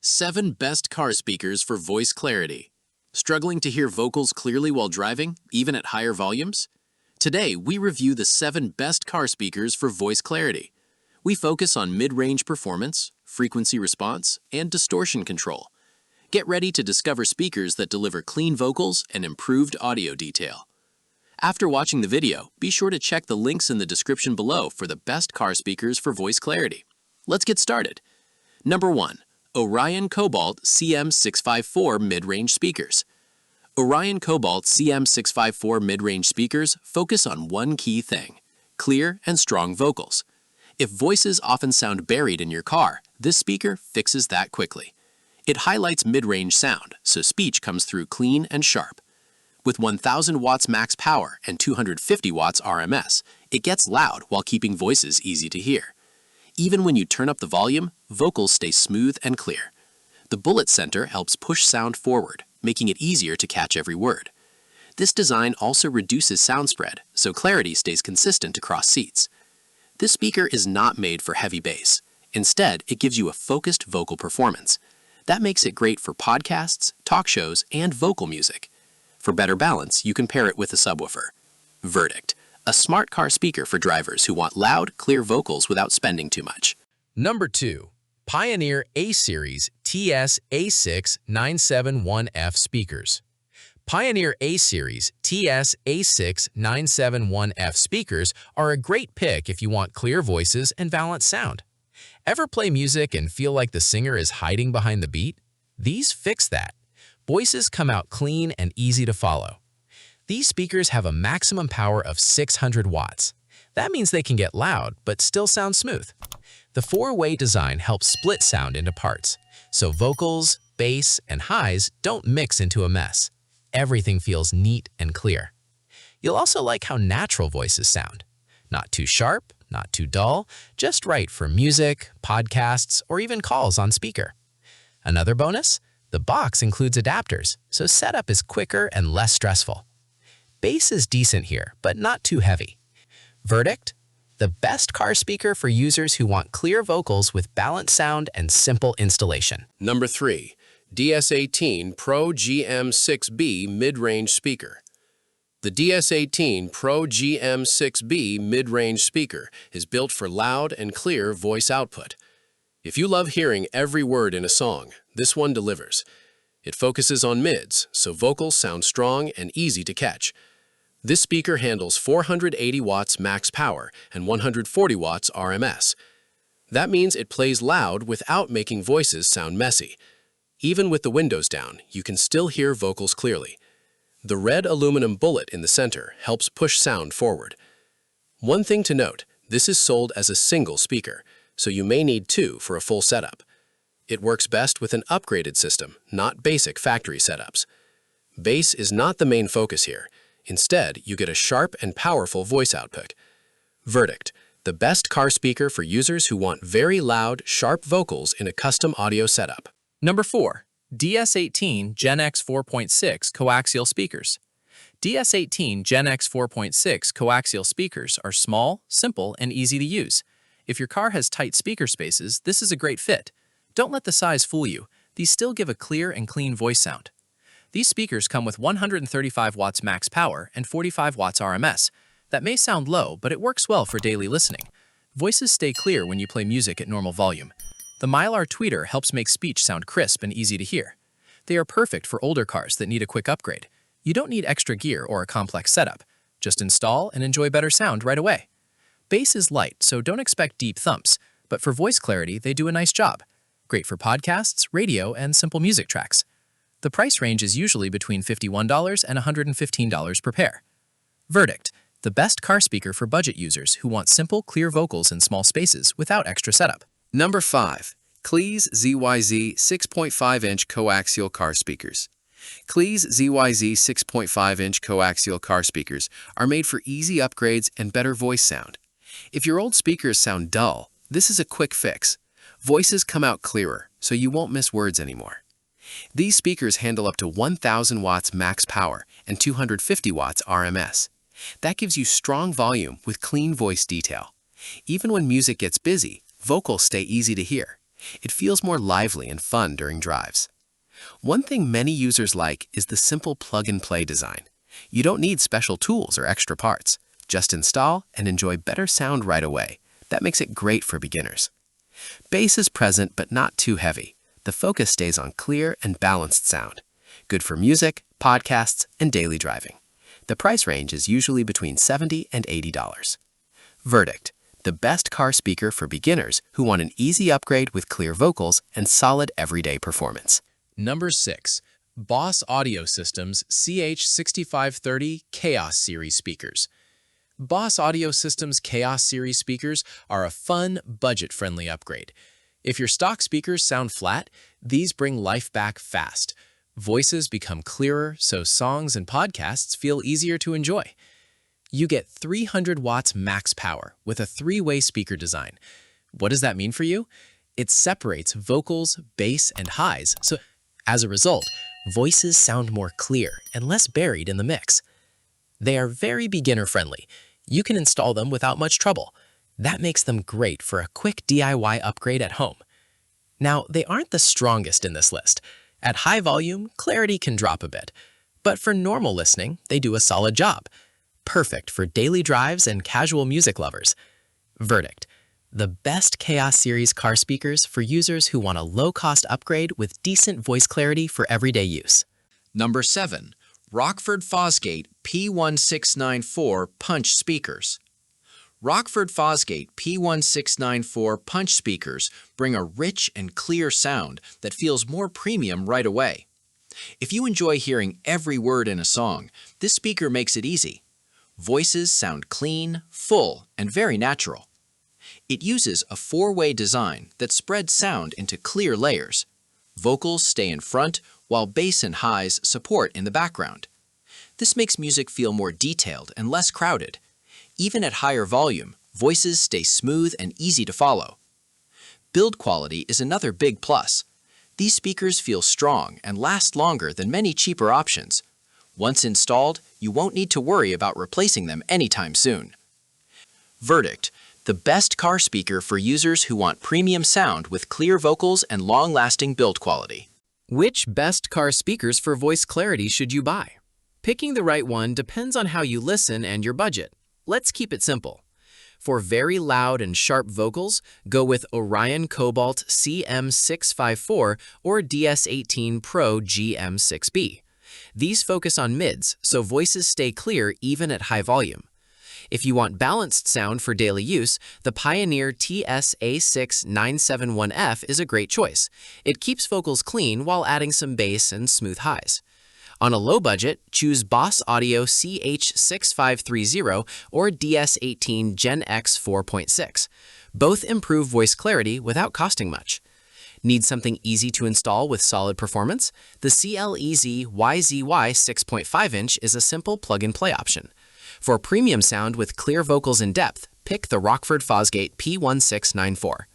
7 Best Car Speakers for Voice Clarity. Struggling to hear vocals clearly while driving, even at higher volumes? Today, we review the 7 best car speakers for voice clarity. We focus on mid-range performance, frequency response, and distortion control. Get ready to discover speakers that deliver clean vocals and improved audio detail. After watching the video, be sure to check the links in the description below for the best car speakers for voice clarity. Let's get started. Number 1. ORION Cobalt CM654 Mid-Range Speakers. ORION Cobalt CM654 mid-range speakers focus on one key thing: clear and strong vocals. If voices often sound buried in your car, this speaker fixes that quickly. It highlights mid-range sound, so speech comes through clean and sharp. With 1000 watts max power and 250 watts RMS, it gets loud while keeping voices easy to hear. Even when you turn up the volume, vocals stay smooth and clear. The bullet center helps push sound forward, making it easier to catch every word. This design also reduces sound spread, so clarity stays consistent across seats. This speaker is not made for heavy bass. Instead, it gives you a focused vocal performance. That makes it great for podcasts, talk shows, and vocal music. For better balance, you can pair it with a subwoofer. Verdict: a smart car speaker for drivers who want loud, clear vocals without spending too much. Number 2. Pioneer A-Series TS-A6-971F Speakers. Pioneer A-Series TS-A6-971F speakers are a great pick if you want clear voices and balanced sound. Ever play music and feel like the singer is hiding behind the beat? These fix that. Voices come out clean and easy to follow. These speakers have a maximum power of 600 watts. That means they can get loud but still sound smooth. The 4-way design helps split sound into parts, so vocals, bass, and highs don't mix into a mess. Everything feels neat and clear. You'll also like how natural voices sound. Not too sharp, not too dull, just right for music, podcasts, or even calls on speaker. Another bonus? The box includes adapters, so setup is quicker and less stressful. Bass is decent here, but not too heavy. Verdict: the best car speaker for users who want clear vocals with balanced sound and simple installation. Number 3. DS18 Pro GM6B Mid-Range Speaker. The DS18 Pro GM6B mid-range speaker is built for loud and clear voice output. If you love hearing every word in a song, this one delivers. It focuses on mids, so vocals sound strong and easy to catch. This speaker handles 480 watts max power and 140 watts RMS. That means it plays loud without making voices sound messy. Even with the windows down, you can still hear vocals clearly. The red aluminum bullet in the center helps push sound forward. One thing to note, this is sold as a single speaker, so you may need 2 for a full setup. It works best with an upgraded system, not basic factory setups. Bass is not the main focus here. Instead, you get a sharp and powerful voice output. Verdict: the best car speaker for users who want very loud, sharp vocals in a custom audio setup. Number 4. DS18 Gen X 4.6 Coaxial Speakers. DS18 Gen X 4.6 coaxial speakers are small, simple, and easy to use. If your car has tight speaker spaces, this is a great fit. Don't let the size fool you. These still give a clear and clean voice sound. These speakers come with 135 watts max power and 45 watts RMS. That may sound low, but it works well for daily listening. Voices stay clear when you play music at normal volume. The Mylar tweeter helps make speech sound crisp and easy to hear. They are perfect for older cars that need a quick upgrade. You don't need extra gear or a complex setup. Just install and enjoy better sound right away. Bass is light, so don't expect deep thumps, but for voice clarity, they do a nice job. Great for podcasts, radio, and simple music tracks. The price range is usually between $51 and $115 per pair. Verdict: the best car speaker for budget users who want simple, clear vocals in small spaces without extra setup. Number 5. CLES ZYZ 6.5-inch Coaxial Car Speakers. CLES ZYZ 6.5-inch coaxial car speakers are made for easy upgrades and better voice sound. If your old speakers sound dull, this is a quick fix. Voices come out clearer, so you won't miss words anymore. These speakers handle up to 1000 watts max power and 250 watts RMS. That gives you strong volume with clean voice detail. Even when music gets busy, vocals stay easy to hear. It feels more lively and fun during drives. One thing many users like is the simple plug-and-play design. You don't need special tools or extra parts. Just install and enjoy better sound right away. That makes it great for beginners. Bass is present but not too heavy. The focus stays on clear and balanced sound. Good for music, podcasts, and daily driving. The price range is usually between $70 and $80. Verdict: the best car speaker for beginners who want an easy upgrade with clear vocals and solid everyday performance. Number 6. Boss Audio Systems CH6530 Chaos Series Speakers. Boss Audio Systems Chaos Series speakers are a fun, budget-friendly upgrade. If your stock speakers sound flat, these bring life back fast. Voices become clearer, so songs and podcasts feel easier to enjoy. You get 300 watts max power with a 3-way speaker design. What does that mean for you? It separates vocals, bass, and highs, so as a result, voices sound more clear and less buried in the mix. They are very beginner-friendly. You can install them without much trouble. That makes them great for a quick DIY upgrade at home. Now, they aren't the strongest in this list. At high volume, clarity can drop a bit. But for normal listening, they do a solid job. Perfect for daily drives and casual music lovers. Verdict: the best Chaos Series car speakers for users who want a low-cost upgrade with decent voice clarity for everyday use. Number 7. Rockford Fosgate P1694 Punch Speakers. Rockford Fosgate P1694 Punch speakers bring a rich and clear sound that feels more premium right away. If you enjoy hearing every word in a song, this speaker makes it easy. Voices sound clean, full, and very natural. It uses a 4-way design that spreads sound into clear layers. Vocals stay in front, while bass and highs support in the background. This makes music feel more detailed and less crowded. Even at higher volume, voices stay smooth and easy to follow. Build quality is another big plus. These speakers feel strong and last longer than many cheaper options. Once installed, you won't need to worry about replacing them anytime soon. Verdict: the best car speaker for users who want premium sound with clear vocals and long-lasting build quality. Which best car speakers for voice clarity should you buy? Picking the right one depends on how you listen and your budget. Let's keep it simple. For very loud and sharp vocals, go with ORION Cobalt CM654 or DS18 Pro GM6B. These focus on mids, so voices stay clear even at high volume. If you want balanced sound for daily use, the Pioneer TS-A6971F is a great choice. It keeps vocals clean while adding some bass and smooth highs. On a low budget, choose Boss Audio CH6530 or DS18 Gen X 4.6. Both improve voice clarity without costing much. Need something easy to install with solid performance? The CLES YZY 6.5-inch is a simple plug-and-play option. For premium sound with clear vocals and depth, pick the Rockford Fosgate P1694.